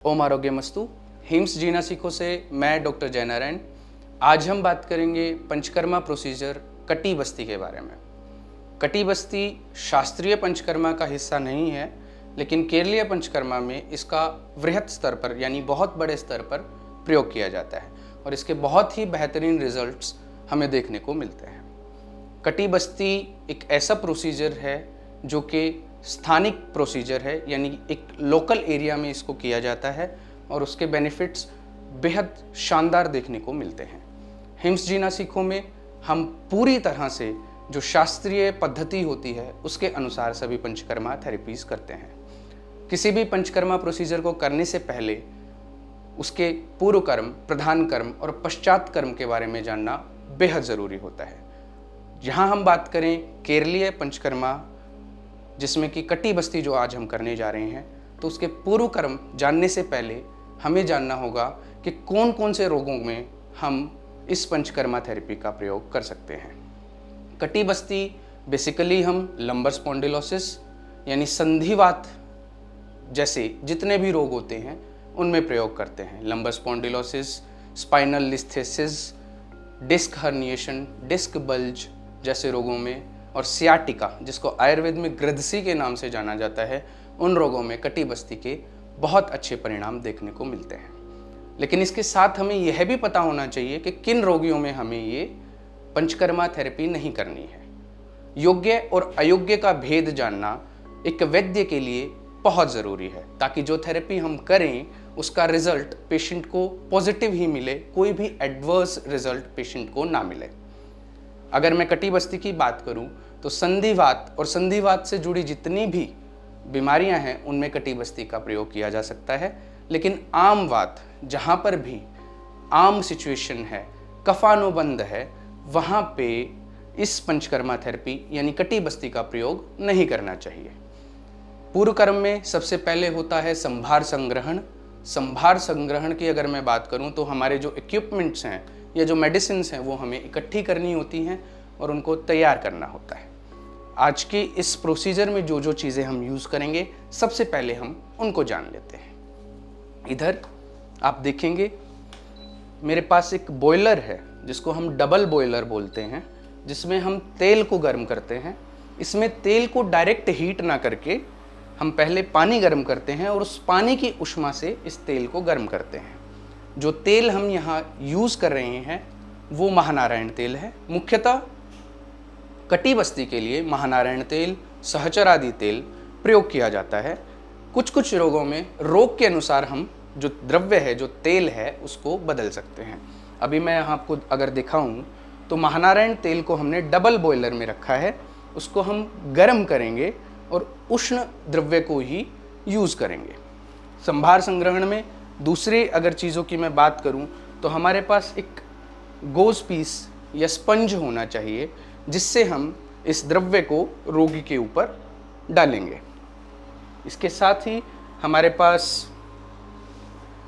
ओम आरोग्यमस्तु। Hymns जीना सीखो से मैं डॉक्टर जयनारायण। आज हम बात करेंगे पंचकर्मा प्रोसीजर कटी बस्ती के बारे में। कटी बस्ती शास्त्रीय पंचकर्मा का हिस्सा नहीं है, लेकिन केरलीय पंचकर्मा में इसका वृहत स्तर पर यानी बहुत बड़े स्तर पर प्रयोग किया जाता है और इसके बहुत ही बेहतरीन रिजल्ट्स हमें देखने को मिलते हैं। कटी बस्ती एक ऐसा प्रोसीजर है जो कि स्थानिक प्रोसीजर है, यानी एक लोकल एरिया में इसको किया जाता है और उसके बेनिफिट्स बेहद शानदार देखने को मिलते हैं। हिम्स जीना सीखो में हम पूरी तरह से जो शास्त्रीय पद्धति होती है उसके अनुसार सभी पंचकर्मा थेरेपीज करते हैं। किसी भी पंचकर्मा प्रोसीजर को करने से पहले उसके पूर्व कर्म, प्रधान कर्म और पश्चात कर्म के बारे में जानना बेहद ज़रूरी होता है। यहाँ हम बात करें केरलीय पंचकर्मा जिसमें कि कटी बस्ती जो आज हम करने जा रहे हैं, तो उसके पूर्व कर्म जानने से पहले हमें जानना होगा कि कौन कौन से रोगों में हम इस पंचकर्मा थेरेपी का प्रयोग कर सकते हैं। कटी बस्ती बेसिकली हम लंबर स्पॉन्डिलोसिस यानी संधिवात जैसे जितने भी रोग होते हैं उनमें प्रयोग करते हैं। Lumbar spondylosis, spinal listhesis, disc herniation, disc bulge जैसे रोगों में, और सियाटिका जिसको आयुर्वेद में गृद्धसी के नाम से जाना जाता है, उन रोगों में कटी बस्ती के बहुत अच्छे परिणाम देखने को मिलते हैं। लेकिन इसके साथ हमें यह भी पता होना चाहिए कि किन रोगियों में हमें ये पंचकर्मा थेरेपी नहीं करनी है। योग्य और अयोग्य का भेद जानना एक वैद्य के लिए बहुत ज़रूरी है, ताकि जो थेरेपी हम करें उसका रिजल्ट पेशेंट को पॉजिटिव ही मिले, कोई भी एडवर्स रिजल्ट पेशेंट को ना मिले। अगर मैं कटी बस्ती की बात करूं तो संधिवात और संधिवात से जुड़ी जितनी भी बीमारियां हैं उनमें कटी बस्ती का प्रयोग किया जा सकता है। लेकिन आम वात, जहां पर भी आम सिचुएशन है, कफानुबंध है, वहां पे इस पंचकर्मा थेरेपी यानी कटी बस्ती का प्रयोग नहीं करना चाहिए। पूर्व कर्म में सबसे पहले होता है संभार संग्रहण। संभार संग्रहण की अगर मैं बात करूं तो हमारे जो इक्विपमेंट्स हैं या जो मेडिसिन्स हैं वो हमें इकट्ठी करनी होती हैं और उनको तैयार करना होता है। आज के इस प्रोसीजर में जो जो चीज़ें हम यूज़ करेंगे, सबसे पहले हम उनको जान लेते हैं। इधर आप देखेंगे मेरे पास एक बॉयलर है जिसको हम डबल बॉयलर बोलते हैं, जिसमें हम तेल को गर्म करते हैं। इसमें तेल को डायरेक्ट हीट ना करके हम पहले पानी गर्म करते हैं और उस पानी की उष्मा से इस तेल को गर्म करते हैं। जो तेल हम यहाँ यूज़ कर रहे हैं वो महानारायण तेल है। मुख्यतः कटी बस्ती के लिए महानारायण तेल, सहचर आदि तेल प्रयोग किया जाता है। कुछ कुछ रोगों में रोग के अनुसार हम जो द्रव्य है, जो तेल है, उसको बदल सकते हैं। अभी मैं यहाँ आपको अगर दिखाऊं तो महानारायण तेल को हमने डबल बॉयलर में रखा है, उसको हम गर्म करेंगे और उष्ण द्रव्य को ही यूज़ करेंगे। संभार संग्रहण में दूसरी अगर चीज़ों की मैं बात करूं तो हमारे पास एक गोज़ पीस या स्पंज होना चाहिए, जिससे हम इस द्रव्य को रोगी के ऊपर डालेंगे। इसके साथ ही हमारे पास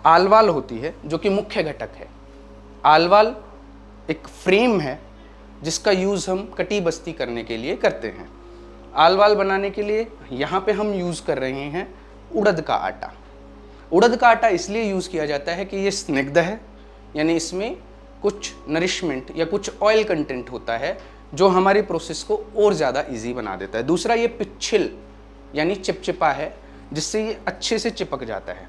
आलवाल होती है जो कि मुख्य घटक है। आलवाल एक फ्रेम है जिसका यूज़ हम कटी बस्ती करने के लिए करते हैं। आलवाल बनाने के लिए यहाँ पे हम यूज़ कर रहे हैं उड़द का आटा। उड़द का आटा इसलिए यूज़ किया जाता है कि ये स्निग्ध है, यानी इसमें कुछ नरिशमेंट या कुछ ऑयल कंटेंट होता है जो हमारी प्रोसेस को और ज़्यादा इजी बना देता है। दूसरा, ये पिच्छिल यानी चिपचिपा है, जिससे ये अच्छे से चिपक जाता है।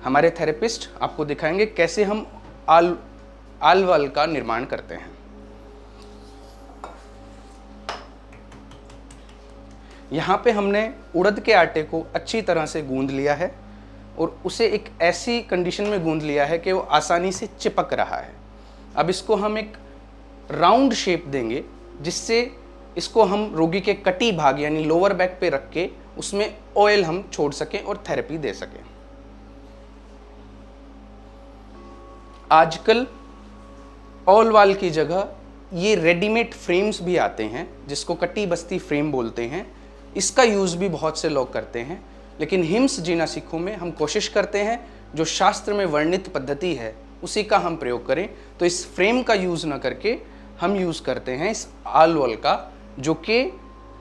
हमारे थेरेपिस्ट आपको दिखाएंगे कैसे हम आलवाल का निर्माण करते हैं। यहाँ पे हमने उड़द के आटे को अच्छी तरह से गूंद लिया है और उसे एक ऐसी कंडीशन में गूंद लिया है कि वो आसानी से चिपक रहा है। अब इसको हम एक राउंड शेप देंगे, जिससे इसको हम रोगी के कटी भाग यानी लोअर बैक पे रख के उसमें ऑयल हम छोड़ सकें और थेरेपी दे सकें। आजकल ऑयल वाल की जगह ये रेडीमेड फ्रेम्स भी आते हैं जिसको कटी बस्ती फ्रेम बोलते हैं। इसका यूज़ भी बहुत से लोग करते हैं, लेकिन हिम्स जीना सीखो में हम कोशिश करते हैं जो शास्त्र में वर्णित पद्धति है उसी का हम प्रयोग करें। तो इस फ्रेम का यूज़ ना करके हम यूज़ करते हैं इस आलवल का, जो कि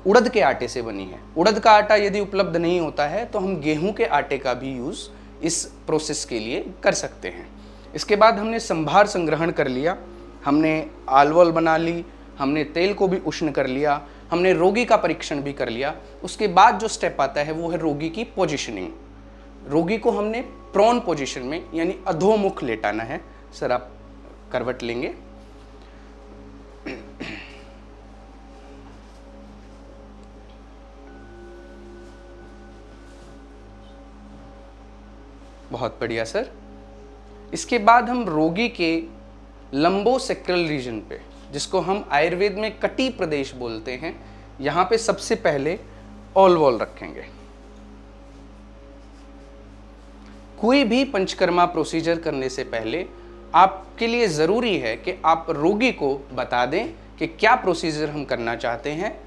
उड़द के आटे से बनी है। उड़द का आटा यदि उपलब्ध नहीं होता है तो हम गेहूं के आटे का भी यूज़ इस प्रोसेस के लिए कर सकते हैं। इसके बाद हमने संभार संग्रहण कर लिया, हमने आलवोल बना ली, हमने तेल को भी उष्ण कर लिया, हमने रोगी का परीक्षण भी कर लिया। उसके बाद जो स्टेप आता है वो है रोगी की पोजीशनिंग। रोगी को हमने प्रोन पोजीशन में यानी अधोमुख लेटाना है। सर आप करवट लेंगे। बहुत बढ़िया सर। इसके बाद हम रोगी के लंबोसेक्रल रीजन पे, जिसको हम आयुर्वेद में कटी प्रदेश बोलते हैं, यहाँ पे सबसे पहले ऑलवॉल रखेंगे। कोई भी पंचकर्मा प्रोसीजर करने से पहले आपके लिए ज़रूरी है कि आप रोगी को बता दें कि क्या प्रोसीजर हम करना चाहते हैं।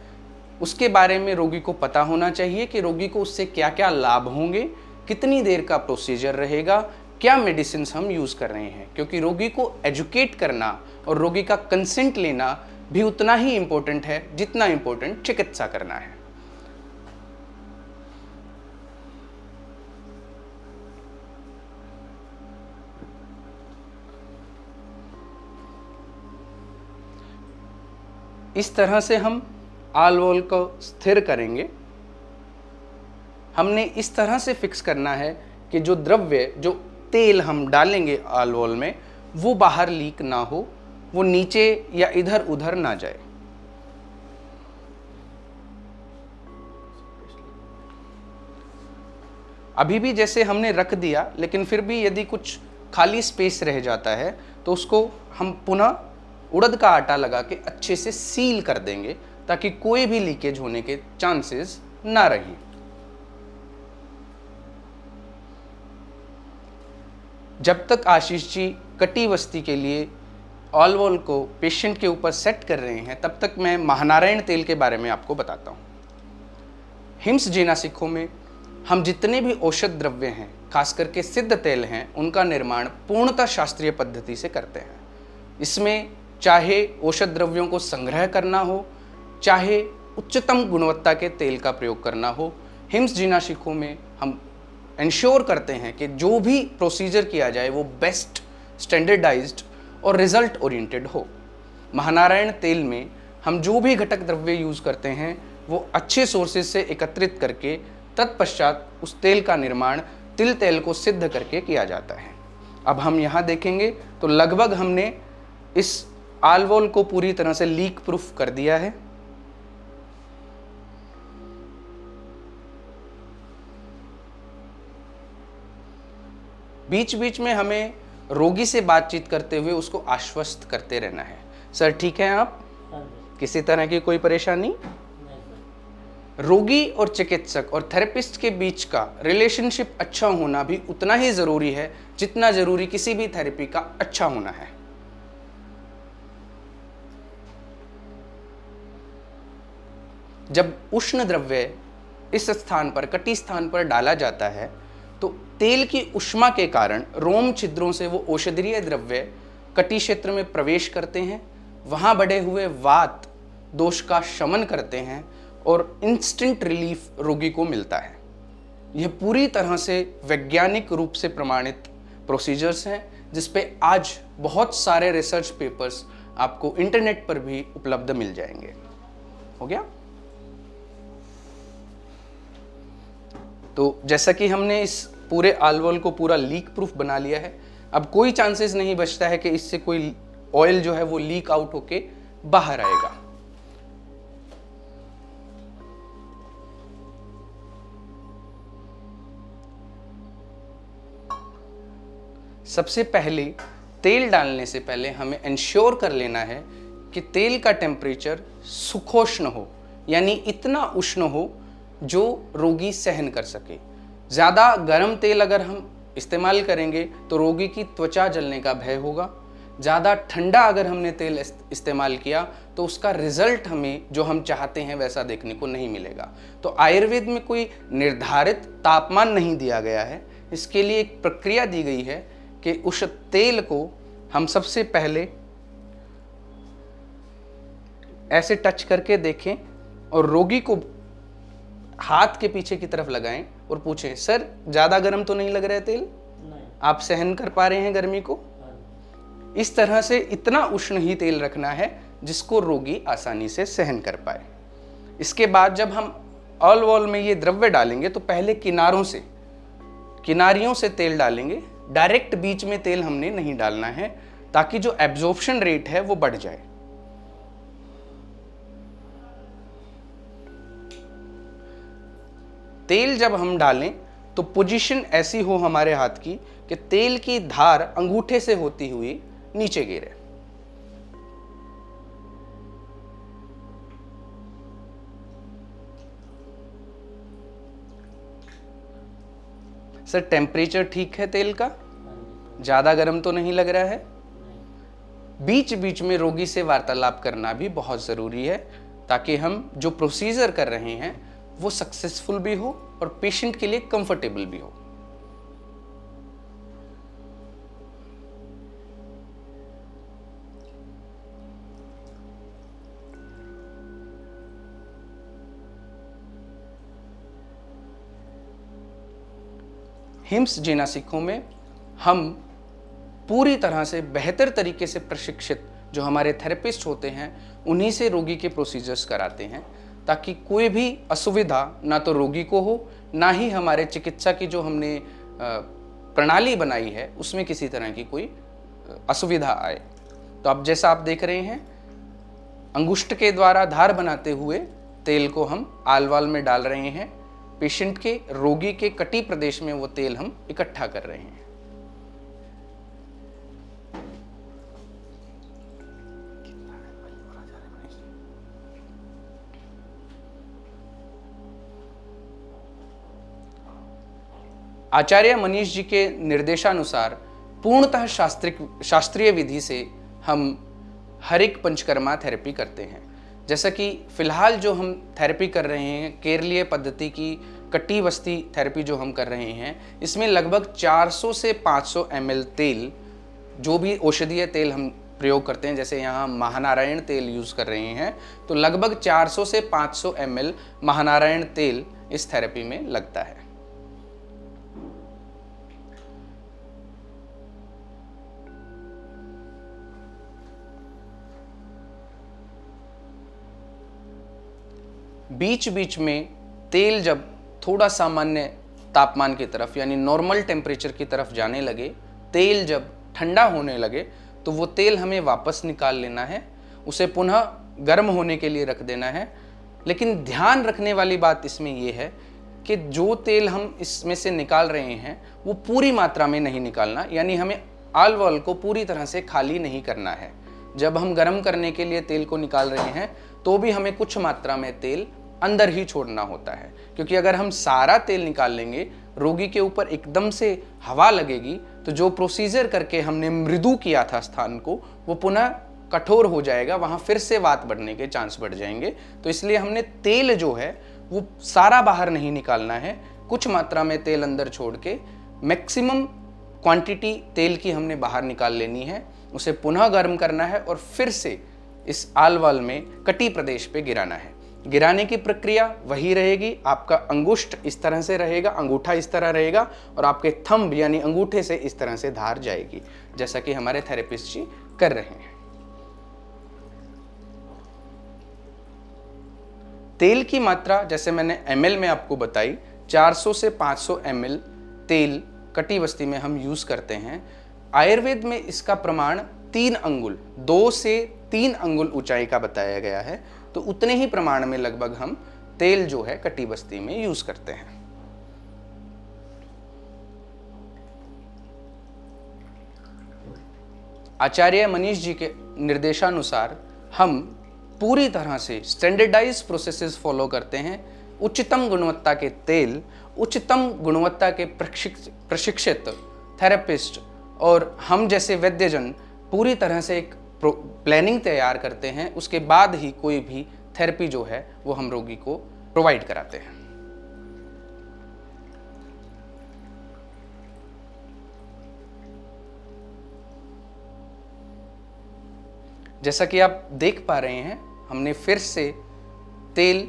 उसके बारे में रोगी को पता होना चाहिए कि रोगी को उससे क्या क्या लाभ होंगे, कितनी देर का प्रोसीजर रहेगा, क्या मेडिसिन हम यूज़ कर रहे हैं। क्योंकि रोगी को एजुकेट करना और रोगी का कंसेंट लेना भी उतना ही इम्पोर्टेंट है जितना इम्पोर्टेंट चिकित्सा करना है। इस तरह से हम आलवोल को स्थिर करेंगे। हमने इस तरह से फिक्स करना है कि जो द्रव्य, जो तेल हम डालेंगे आलवोल में, वो बाहर लीक ना हो, वो नीचे या इधर उधर ना जाए। अभी भी जैसे हमने रख दिया, लेकिन फिर भी यदि कुछ खाली स्पेस रह जाता है तो उसको हम पुनः उड़द का आटा लगा के अच्छे से सील कर देंगे ताकि कोई भी लीकेज होने के चांसेस ना रहें। जब तक आशीष जी कटी बस्ती के लिए ऑलवॉल को पेशेंट के ऊपर सेट कर रहे हैं, तब तक मैं महानारायण तेल के बारे में आपको बताता हूँ। हिम्स जेनासिको में हम जितने भी औषध द्रव्य हैं, खास करके सिद्ध तेल हैं, उनका निर्माण पूर्णतः शास्त्रीय पद्धति से करते हैं। इसमें चाहे औषध द्रव्यों को संग्रह करना हो, चाहे उच्चतम गुणवत्ता के तेल का प्रयोग करना हो, हिम्स जेनासिको में हम इंश्योर करते हैं कि जो भी प्रोसीजर किया जाए वो बेस्ट, स्टैंडर्डाइज्ड और रिजल्ट ओरिएंटेड हो। महानारायण तेल में हम जो भी घटक द्रव्य यूज़ करते हैं वो अच्छे सोर्सेज से एकत्रित करके तत्पश्चात उस तेल का निर्माण तिल तेल को सिद्ध करके किया जाता है। अब हम यहाँ देखेंगे तो लगभग हमने इस आलवोल को पूरी तरह से लीक प्रूफ कर दिया है। बीच बीच में हमें रोगी से बातचीत करते हुए उसको आश्वस्त करते रहना है। सर ठीक है आप? किसी तरह की कोई परेशानी? रोगी और चिकित्सक और थेरेपिस्ट के बीच का रिलेशनशिप अच्छा होना भी उतना ही ज़रूरी है जितना ज़रूरी किसी भी थेरेपी का अच्छा होना है। जब उष्ण द्रव्य इस स्थान पर, कटी स्थान पर डाला जाता है तो तेल की उष्मा के कारण रोम छिद्रों से वो औषधीय द्रव्य कटी क्षेत्र में प्रवेश करते हैं, वहाँ बढ़े हुए वात दोष का शमन करते हैं और इंस्टेंट रिलीफ रोगी को मिलता है। यह पूरी तरह से वैज्ञानिक रूप से प्रमाणित प्रोसीजर्स हैं, जिस पे आज बहुत सारे रिसर्च पेपर्स आपको इंटरनेट पर भी उपलब्ध मिल जाएंगे। हो गया? तो जैसा कि हमने इस पूरे आलवोल को पूरा लीक प्रूफ बना लिया है, अब कोई चांसेस नहीं बचता है कि इससे कोई ऑयल जो है वो लीक आउट होके बाहर आएगा। सबसे पहले तेल डालने से पहले हमें इंश्योर कर लेना है कि तेल का टेम्परेचर सुखोष्ण हो, यानी इतना उष्ण हो जो रोगी सहन कर सके। ज़्यादा गर्म तेल अगर हम इस्तेमाल करेंगे तो रोगी की त्वचा जलने का भय होगा। ज़्यादा ठंडा अगर हमने तेल इस्तेमाल किया तो उसका रिजल्ट हमें जो हम चाहते हैं वैसा देखने को नहीं मिलेगा। तो आयुर्वेद में कोई निर्धारित तापमान नहीं दिया गया है, इसके लिए एक प्रक्रिया दी गई है कि उस तेल को हम सबसे पहले ऐसे टच करके देखें और रोगी को हाथ के पीछे की तरफ लगाएं और पूछें सर ज़्यादा गर्म तो नहीं लग रहा है तेल, नहीं। आप सहन कर पा रहे हैं गर्मी को? इस तरह से इतना उष्ण ही तेल रखना है जिसको रोगी आसानी से सहन कर पाए। इसके बाद जब हम ऑल वॉल में ये द्रव्य डालेंगे तो पहले किनारियों से तेल डालेंगे, डायरेक्ट बीच में तेल हमने नहीं डालना है ताकि जो एब्जॉर्प्शन रेट है वो बढ़ जाए। तेल जब हम डालें तो पोजीशन ऐसी हो हमारे हाथ की कि तेल की धार अंगूठे से होती हुई नीचे गिरे। सर टेम्परेचर ठीक है तेल का, ज़्यादा गर्म तो नहीं लग रहा है? बीच बीच में रोगी से वार्तालाप करना भी बहुत ज़रूरी है ताकि हम जो प्रोसीजर कर रहे हैं वो सक्सेसफुल भी हो और पेशेंट के लिए कंफर्टेबल भी हो। हिम्स जिनासिको में हम पूरी तरह से बेहतर तरीके से प्रशिक्षित जो हमारे थेरेपिस्ट होते हैं उन्हीं से रोगी के प्रोसीजर्स कराते हैं ताकि कोई भी असुविधा ना तो रोगी को हो, ना ही हमारे चिकित्सा की जो हमने प्रणाली बनाई है उसमें किसी तरह की कोई असुविधा आए। तो अब जैसा आप देख रहे हैं, अंगुष्ठ के द्वारा धार बनाते हुए तेल को हम आलवाल में डाल रहे हैं। पेशेंट के, रोगी के कटी प्रदेश में वो तेल हम इकट्ठा कर रहे हैं। आचार्य मनीष जी के निर्देशानुसार पूर्णतः शास्त्रीय विधि से हम हर एक पंचकर्मा थेरेपी करते हैं। जैसा कि फिलहाल जो हम थेरेपी कर रहे हैं, केरलीय पद्धति की कटी बस्ती थेरेपी जो हम कर रहे हैं, इसमें लगभग 400 से 500 ml तेल, जो भी औषधीय तेल हम प्रयोग करते हैं, जैसे यहाँ महानारायण तेल यूज़ कर रहे हैं, तो लगभग 400 से 500 ml महानारायण तेल इस थेरेपी में लगता है। बीच बीच में तेल जब थोड़ा सामान्य तापमान की तरफ यानी नॉर्मल टेम्परेचर की तरफ जाने लगे, तेल जब ठंडा होने लगे, तो वो तेल हमें वापस निकाल लेना है, उसे पुनः गर्म होने के लिए रख देना है। लेकिन ध्यान रखने वाली बात इसमें ये है कि जो तेल हम इसमें से निकाल रहे हैं वो पूरी मात्रा में नहीं निकालना, यानी हमें आलवॉल को पूरी तरह से खाली नहीं करना है। जब हम गर्म करने के लिए तेल को निकाल रहे हैं तो भी हमें कुछ मात्रा में तेल अंदर ही छोड़ना होता है, क्योंकि अगर हम सारा तेल निकाल लेंगे, रोगी के ऊपर एकदम से हवा लगेगी तो जो प्रोसीजर करके हमने मृदु किया था स्थान को, वो पुनः कठोर हो जाएगा, वहाँ फिर से वात बढ़ने के चांस बढ़ जाएंगे। तो इसलिए हमने तेल जो है वो सारा बाहर नहीं निकालना है, कुछ मात्रा में तेल अंदर छोड़ के मैक्सिमम क्वांटिटी तेल की हमने बाहर निकाल लेनी है, उसे पुनः गर्म करना है और फिर से इस आलवाल में कटी प्रदेश पे गिराना है। गिराने की प्रक्रिया वही रहेगी, आपका अंगुष्ठ इस तरह से रहेगा, अंगूठा इस तरह रहेगा और आपके थंब यानी अंगूठे से इस तरह से धार जाएगी, जैसा कि हमारे थेरेपिस्ट जी कर रहे हैं। तेल की मात्रा जैसे मैंने ml में आपको बताई, 400 से 500 ml तेल कटी बस्ती में हम यूज करते हैं। आयुर्वेद में इसका प्रमाण 3 अंगुल, 2 से 3 अंगुल ऊंचाई का बताया गया है, तो उतने ही प्रमाण में लगभग हम तेल जो है कटी बस्ती में यूज करते हैं। आचार्य मनीष जी के निर्देशानुसार हम पूरी तरह से स्टैंडर्डाइज प्रोसेसेस फॉलो करते हैं। उच्चतम गुणवत्ता के तेल, उच्चतम गुणवत्ता के प्रशिक्षित थेरेपिस्ट और हम जैसे वैद्यजन पूरी तरह से एक प्लानिंग तैयार करते हैं, उसके बाद ही कोई भी थेरेपी जो है वो हम रोगी को प्रोवाइड कराते हैं। जैसा कि आप देख पा रहे हैं, हमने फिर से तेल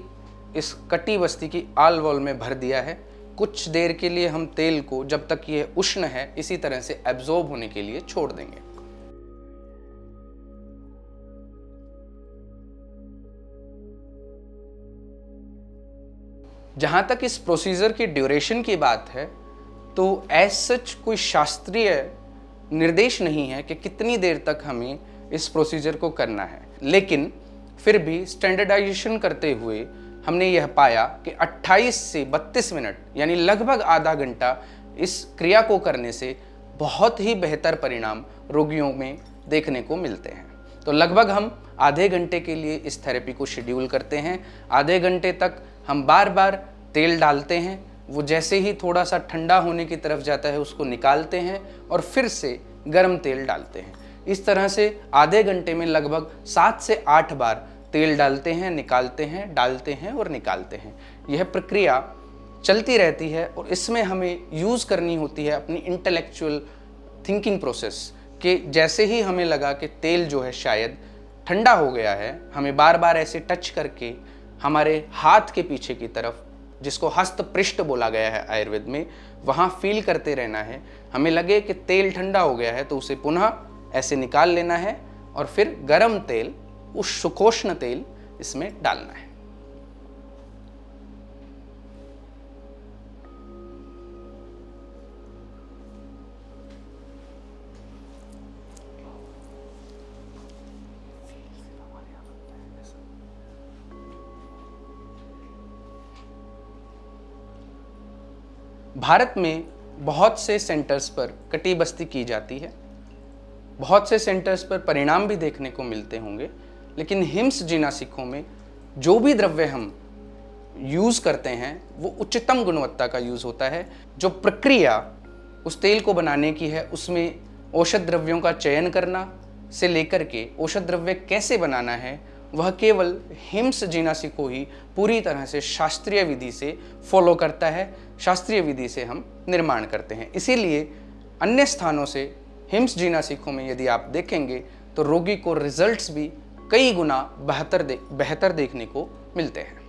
इस कटी बस्ती की आल वॉल में भर दिया है। कुछ देर के लिए हम तेल को, जब तक ये उष्ण है, इसी तरह से एब्जॉर्ब होने के लिए छोड़ देंगे। जहां तक इस प्रोसीजर की ड्यूरेशन की बात है, तो एज सच कोई शास्त्रीय निर्देश नहीं है कि कितनी देर तक हमें इस प्रोसीजर को करना है, लेकिन फिर भी स्टैंडर्डाइजेशन करते हुए हमने यह पाया कि 28 से 32 मिनट यानी लगभग आधा घंटा इस क्रिया को करने से बहुत ही बेहतर परिणाम रोगियों में देखने को मिलते हैं। तो लगभग हम आधे घंटे के लिए इस थेरेपी को शेड्यूल करते हैं। आधे घंटे तक हम बार बार तेल डालते हैं, वो जैसे ही थोड़ा सा ठंडा होने की तरफ जाता है उसको निकालते हैं और फिर से गर्म तेल डालते हैं। इस तरह से आधे घंटे में लगभग 7 से 8 बार तेल डालते हैं, निकालते हैं, डालते हैं और निकालते हैं। यह प्रक्रिया चलती रहती है और इसमें हमें यूज़ करनी होती है अपनी इंटेलेक्चुअल थिंकिंग प्रोसेस कि जैसे ही हमें लगा कि तेल जो है शायद ठंडा हो गया है, हमें बार बार ऐसे टच करके हमारे हाथ के पीछे की तरफ, जिसको हस्त पृष्ठ बोला गया है आयुर्वेद में, वहाँ फील करते रहना है। हमें लगे कि तेल ठंडा हो गया है तो उसे पुनः ऐसे निकाल लेना है और फिर गर्म तेल, उस सुखोष्ण तेल इसमें डालना है। भारत में बहुत से सेंटर्स पर कटी बस्ती की जाती है, बहुत से सेंटर्स पर परिणाम भी देखने को मिलते होंगे, लेकिन हिम्स जिनासिको में जो भी द्रव्य हम यूज़ करते हैं वो उच्चतम गुणवत्ता का यूज़ होता है। जो प्रक्रिया उस तेल को बनाने की है, उसमें औषध द्रव्यों का चयन करना से लेकर के औषध द्रव्य कैसे बनाना है, वह केवल हिम्स जिनासिको ही पूरी तरह से शास्त्रीय विधि से फॉलो करता है। शास्त्रीय विधि से हम निर्माण करते हैं। इसीलिए अन्य स्थानों से हिम्स जिनासिको में यदि आप देखेंगे तो रोगी को रिजल्ट्स भी कई गुना बेहतर देखने को मिलते हैं।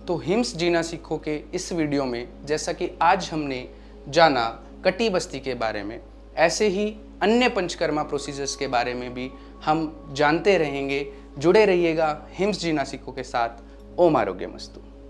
तो हिम्स जिनासिको के इस वीडियो में जैसा कि आज हमने जाना कटी बस्ती के बारे में, ऐसे ही अन्य पंचकर्मा प्रोसीजर्स के बारे में भी हम जानते रहेंगे। जुड़े रहिएगा हिम्स जिनासिको के साथ। ओम आरोग्यमस्तु।